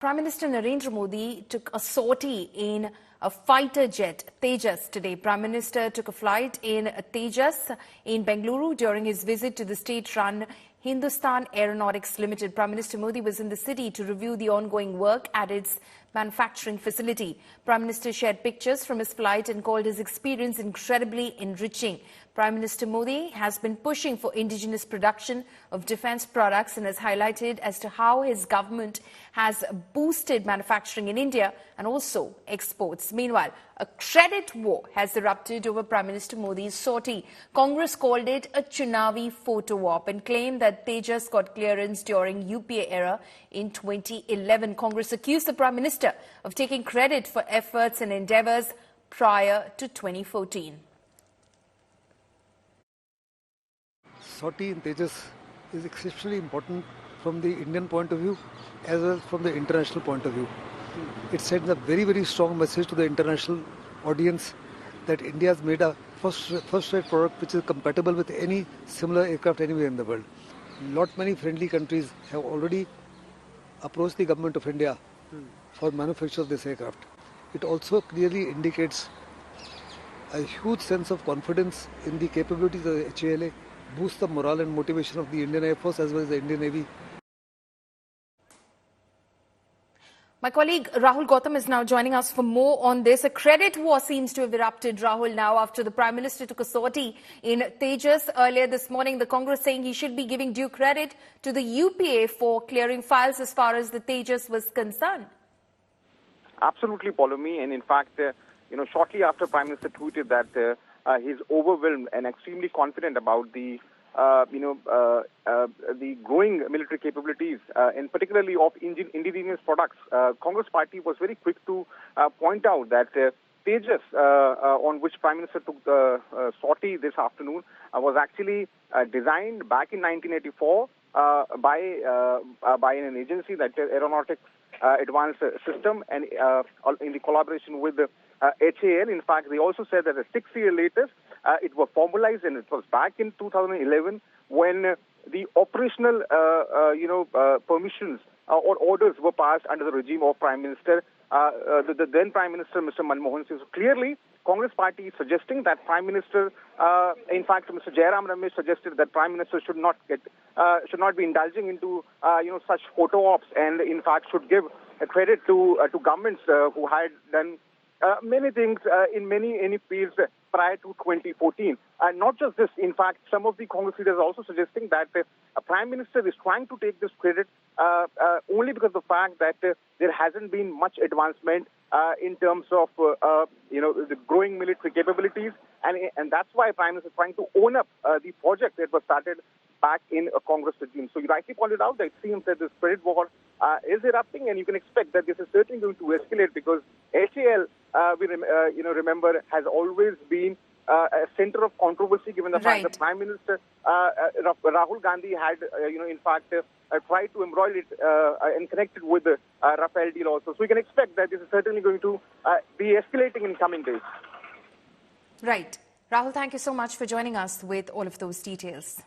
Prime Minister Narendra Modi took a sortie in a fighter jet, Tejas, today. Prime Minister took a flight in Tejas in Bengaluru during his visit to the state-run Hindustan Aeronautics Limited. Prime Minister Modi was in the city to review the ongoing work at its manufacturing facility. Prime Minister shared pictures from his flight and called his experience incredibly enriching. Prime Minister Modi has been pushing for indigenous production of defence products and has highlighted as to how his government has boosted manufacturing in India and also exports. Meanwhile, a credit war has erupted over Prime Minister Modi's sortie. Congress called it a Chunavi photo op and claimed that Tejas got clearance during UPA era in 2011. Congress accused the Prime Minister of taking credit for efforts and endeavours prior to 2014. Sortie in Tejas is exceptionally important from the Indian point of view as well as from the international point of view. It sends a very, very strong message to the international audience that India has made a first-rate product which is compatible with any similar aircraft anywhere in the world. Many friendly countries have already approached the government of India for manufacture of this aircraft. It also clearly indicates a huge sense of confidence in the capabilities of the HALA, boosts the morale and motivation of the Indian Air Force as well as the Indian Navy. My colleague Rahul Gautam is now joining us for more on this. A credit war seems to have erupted, Rahul, now after the Prime Minister took a sortie in Tejas earlier this morning. The Congress saying he should be giving due credit to the UPA for clearing files as far as the Tejas was concerned. Absolutely, Paulomi. And in fact, shortly after Prime Minister tweeted that he's overwhelmed and extremely confident about the growing military capabilities, and particularly of indigenous products, Congress Party was very quick to point out that Tejas, on which Prime Minister took the sortie this afternoon, was actually designed back in 1984 by an agency, that Aeronautics Advanced System, and in the collaboration with the HAL. In fact, they also said that 6 years later, it was formalized, and it was back in 2011 when the operational, permissions or orders were passed under the regime of Prime Minister, the then Prime Minister, Mr. Manmohan Singh. So clearly, Congress Party is suggesting that Prime Minister, in fact, Mr. Jairam Ramesh suggested that Prime Minister should not be indulging into, such photo ops, and in fact should give credit to governments who had done many things in many periods prior to 2014. And not just this, in fact, some of the Congress leaders are also suggesting that a Prime Minister is trying to take this credit only because of the fact that there hasn't been much advancement in terms of, the growing military capabilities. And that's why Prime Minister is trying to own up the project that was started back in a Congress regime. So you rightly pointed out that it seems that this credit war is erupting, and you can expect that this is certainly going to escalate because HAL, remember, has always been a center of controversy given the fact that Prime Minister Rahul Gandhi had, in fact, tried to embroil it and connect it with the Rafale deal also. So we can expect that this is certainly going to be escalating in coming days. Right. Rahul, thank you so much for joining us with all of those details.